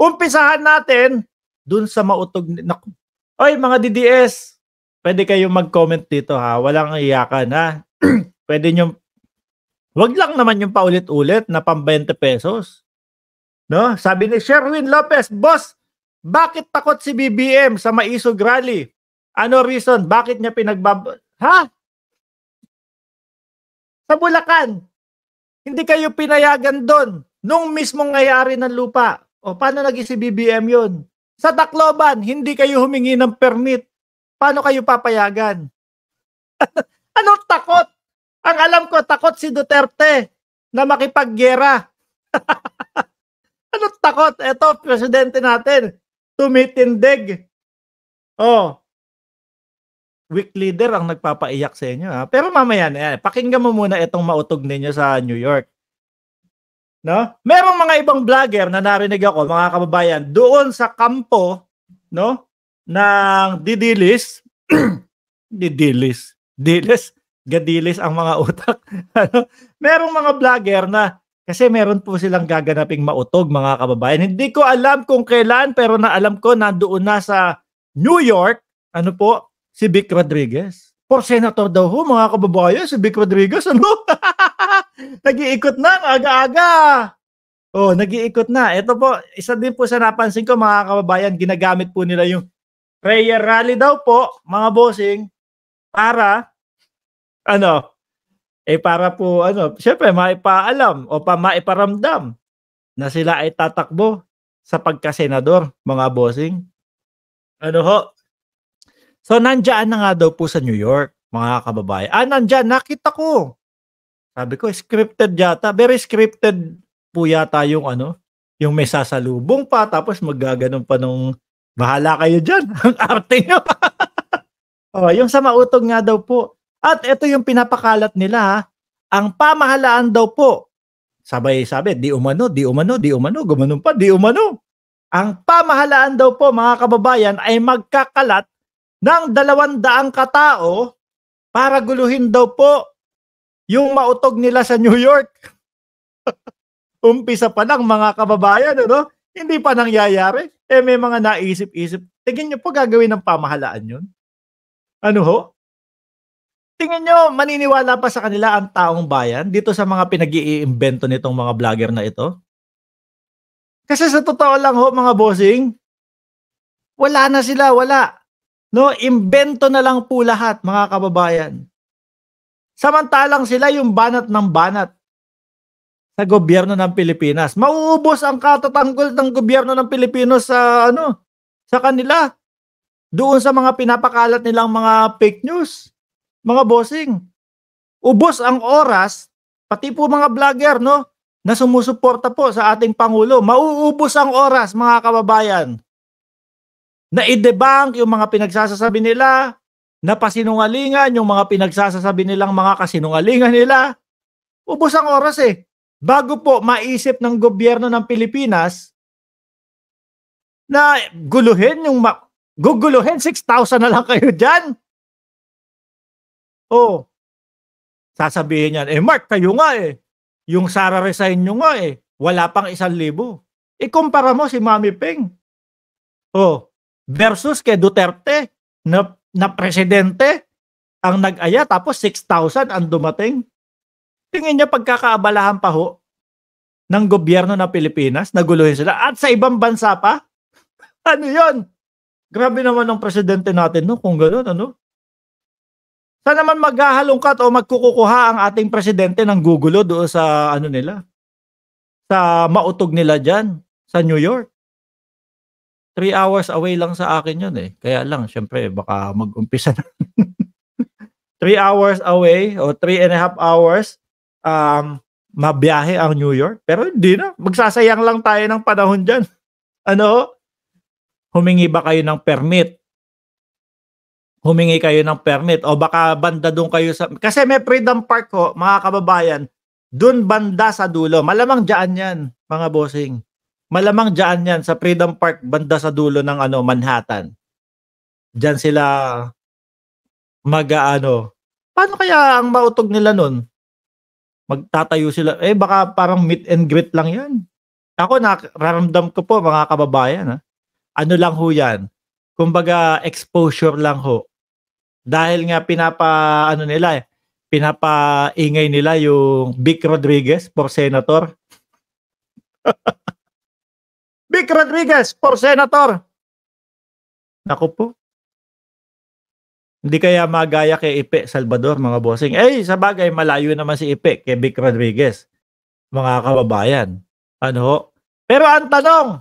Umpisahan natin dun sa mautog. Oy, mga DDS, pwede kayong mag-comment dito ha. Walang iyakan ha. Pwede nyo, wag lang naman yung paulit-ulit na pang 20 pesos. No? Sabi ni Sherwin Lopez, boss, bakit takot si BBM sa Maisog Rally? Ano reason? Bakit niya Ha? Sa Bulacan, hindi kayo pinayagan doon nung mismong ngayari ng lupa. O paano naging si BBM yun? Sa Tacloban, hindi kayo humingi ng permit. Paano kayo papayagan? Anong takot? Ang alam ko, takot si Duterte na makipaggera. Anong takot? Eto, presidente natin, tumitindig. Oh, weak leader ang nagpapaiyak sa inyo. Ha? Pero mamaya na yan, pakinggan mo muna itong mautog ninyo sa New York. No? Merong mga ibang vlogger na narinig ako, mga kababayan, doon sa kampo, no, ng Didilis. Gadilis ang mga utak. Merong mga vlogger na, kasi meron po silang gaganaping mautog, mga kababayan. Hindi ko alam kung kailan, pero naalam ko nandoon na sa New York, ano po, si Vic Rodriguez. For senator daw ho, mga kababayan, si Vic Rodriguez, ano? Nag-iikot na, aga-aga. Oh, nag-iikot na. Ito po, isa din po sa napansin ko, mga kababayan, ginagamit po nila yung prayer rally daw po, mga bossing, para, para po, syempre, maipaalam o maiparamdam na sila ay tatakbo sa pagkasenador, mga bossing. So, nandiyan na nga daw po sa New York, mga kababayan. Nandiyan, nakita ko. Sabi ko, scripted yata. Very scripted po yata yung yung may sasalubong pa, tapos magaganon pa nung, bahala kayo dyan. Ang arte nyo. Yung sa mautog nga daw po. At ito yung pinapakalat nila, ha. Ang pamahalaan daw po, sabay-sabi, di umano, gumanon pa, di umano. Ang pamahalaan daw po, mga kababayan, ay magkakalat ng 200 katao para guluhin daw po yung mautog nila sa New York. Umpisa pa lang, mga kababayan, hindi pa nangyayari. May mga naisip-isip. Tingin nyo po gagawin ng pamahalaan yun? Tingin nyo, maniniwala pa sa kanila ang taong bayan dito sa mga pinag-iimbento nitong mga vlogger na ito? Kasi sa totoo lang ho, mga bossing, wala na sila, wala. Imbento na lang po lahat, mga kababayan. Samantalang sila yung banat ng banat sa gobyerno ng Pilipinas. Mauubos ang katatanggol ng gobyerno ng Pilipinas sa sa kanila. Doon sa mga pinapakalat nilang mga fake news, mga bossing. Ubos ang oras, pati po mga vlogger, na sumusuporta po sa ating Pangulo. Mauubos ang oras, mga kababayan, na i-debunk yung mga pinagsasasabi nila, na pasinungalingan yung mga pinagsasasabi nilang mga kasinungalingan nila. Ubos ang oras bago po maisip ng gobyerno ng Pilipinas na guguluhin 6,000 na lang kayo dyan. Sasabihin yan, Mark, kayo nga yung Sara resign nyo nga wala pang 1,000. Ikumpara mo si Mami Peng. Versus kay Duterte na presidente ang nag-aya tapos 6,000 ang dumating. Tingin niya pagkakaabalahan pa ho ng gobyerno ng Pilipinas, naguluhin sila at sa ibang bansa pa? Ano yun? Grabe naman ang presidente natin kung gano'n, Saan naman maghahalongkat o magkukuha ang ating presidente ng gugulo doon sa nila? Sa mautog nila dyan sa New York. 3 hours away lang sa akin yun Kaya lang, syempre, baka mag-umpisa na. 3 hours away o 3.5 hours mabiyahe ang New York. Pero hindi na. Magsasayang lang tayo ng panahon dyan. Humingi ba kayo ng permit? Humingi kayo ng permit o baka banda doon kayo sa... Kasi may Freedom Park mga kababayan, doon banda sa dulo. Malamang dyan yan, mga bossing. Malamang dyan yan sa Freedom Park, banda sa dulo ng Manhattan. Dyan sila Paano kaya ang mautog nila nun? Magtatayo sila. Baka parang meet and greet lang yan. Ako nararamdam ko po mga kababayan, ano lang ho 'yan, kumbaga exposure lang ho. Dahil nga pinapa-ano nila, pinapaingay nila yung Vic Rodriguez for Senator. Vic Rodriguez for Senator! Naku po, hindi kaya magaya kay Ipe Salvador mga bossing. Eh, sabagay malayo naman si Ipe kay Vic Rodriguez, mga kababayan. Ano ho? Pero ang tanong,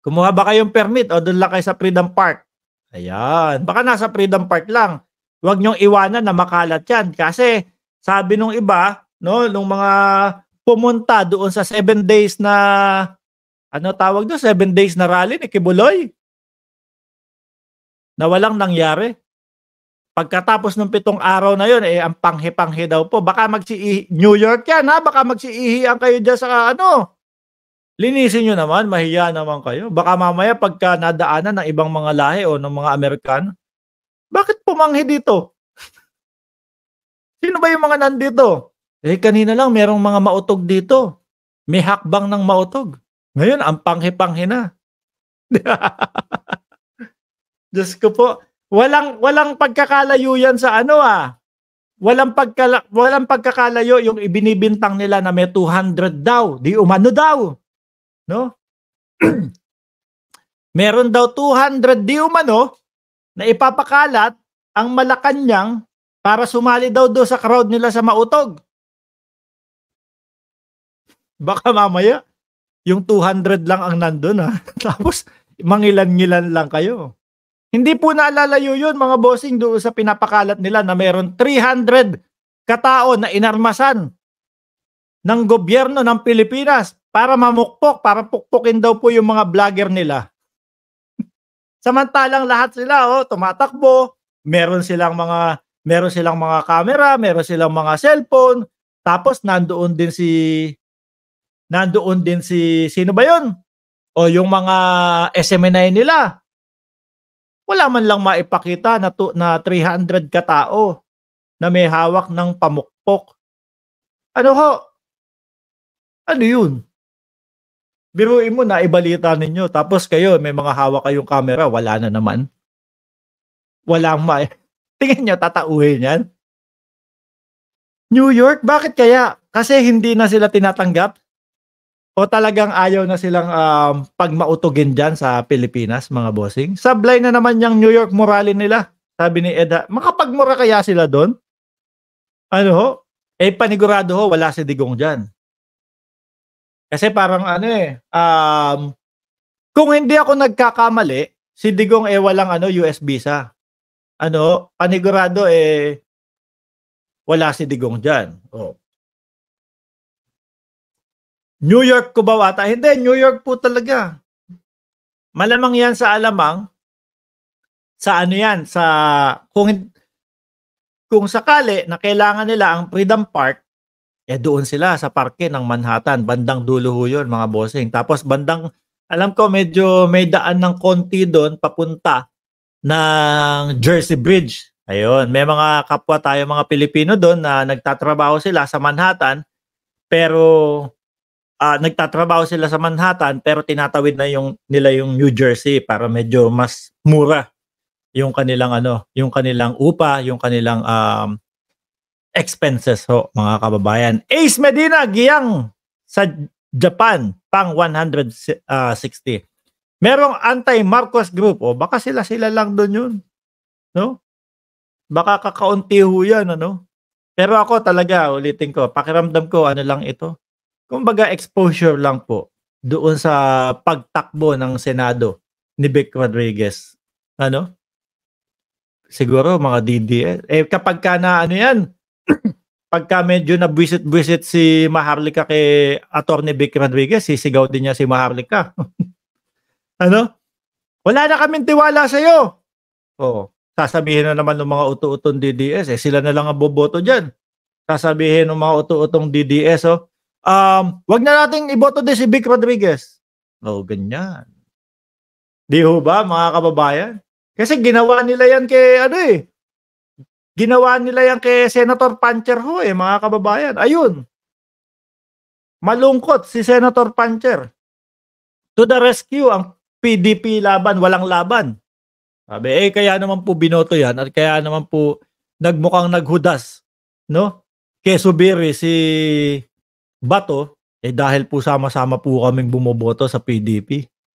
kumuha ba kayong permit o dun lang kayo sa Freedom Park? Ayan, baka nasa Freedom Park lang. Huwag niyong iwanan na makalat yan. Kasi sabi nung iba, no, nung mga pumunta doon sa 7 days na, ano tawag doon, 7 days na rally ni Kibuloy, na walang nangyari. Pagkatapos ng 7 araw na yun, eh, ang panghi-panghi daw po. Baka New York yan, ha? Baka magsiihian kayo dyan sa ano. Linisin nyo naman, mahiya naman kayo. Baka mamaya pagka nadaanan ng ibang mga lahi o ng mga Amerikano, bakit pumanghi dito? Sino ba yung mga nandito? Eh, kanina lang merong mga mautog dito. May hakbang ng mautog. Ngayon, ang panghi-panghi na. Diyos ko po. Walang pagkakalayo yan sa ano Walang pagkakalayo yung ibinibintang nila na may 200 daw. Di umano daw. No? Meron daw 200 di umano na ipapakalat ang Malacanang para sumali daw do sa crowd nila sa mautog. Baka mamaya yung 200 lang ang nandun Tapos mangilan-ngilan lang kayo. Hindi po naalalayo yun mga bossing doon sa pinapakalat nila na meron 300 katao na inarmasan ng gobyerno ng Pilipinas para mamukpok, para pukpukin daw po yung mga vlogger nila. Samantalang lahat sila tumatakbo, meron silang mga camera, meron silang mga cellphone, tapos nandoon din si sino ba yun? O yung mga SMNI nila. Wala man lang maipakita na 300 katao na may hawak ng pamukpok. Ano ho? Ano yun? Biruin mo na ibalita ninyo. Tapos kayo, may mga hawak kayong camera. Wala na naman. Walang Tingin nyo, tatauhin yan? New York? Bakit kaya? Kasi hindi na sila tinatanggap? O talagang ayaw na silang pagmautugin dyan sa Pilipinas, mga bossing? Sablay na naman yung New York morale nila. Sabi ni Eda, makapagmura kaya sila doon? Ano ho? Eh panigurado ho, wala si Digong dyan. Kasi parang kung hindi ako nagkakamali, si Digong walang US visa. Panigurado wala si Digong dyan. New York ko ba ata? Hindi, New York po talaga. Malamang yan sa alamang. Sa ano yan? Kung sakali na kailangan nila ang Freedom Park, doon sila sa parke ng Manhattan. Bandang dulo ho yun, mga bossing. Tapos alam ko medyo may daan ng konti doon papunta ng Jersey Bridge. Ayun, may mga kapwa tayo mga Pilipino doon na nagtatrabaho sila sa Manhattan, pero tinatawid na nila yung New Jersey para medyo mas mura yung kanilang upa, yung kanilang expenses ho, mga kababayan. Ace Medina giyang sa Japan pang 160. Merong anti-Marcos group baka sila lang doon yun. No? Baka kakaunti ho yan Pero ako talaga ulitin ko, pakiramdam ko lang ito. Kumbaga exposure lang po doon sa pagtakbo ng Senado ni Vic Rodriguez. Siguro mga DDS. Kapag ka na yan, pagka medyo na buwisit si Maharlika kay Attorney Vic Rodriguez, sisigaw din niya si Maharlika. Wala na kaming tiwala sa'yo. Sasabihin na naman ng mga utu-utong DDS, sila na lang ang boboto dyan. Sasabihin ng mga utu-utong DDS, wag na nating iboto din si Vic Rodriguez. Ganyan. Di ho ba, mga kababayan? Kasi ginawa nila yan Ginawa nila yan kay Senator Pancher ho mga kababayan. Ayun. Malungkot si Senator Pancher. To the rescue ang PDP laban, walang laban. Sabi, kaya naman po binoto yan at kaya naman po nagmukhang naghudas, no? Quezubiri si Bato, dahil po sama-sama po kaming bumoboto sa PDP.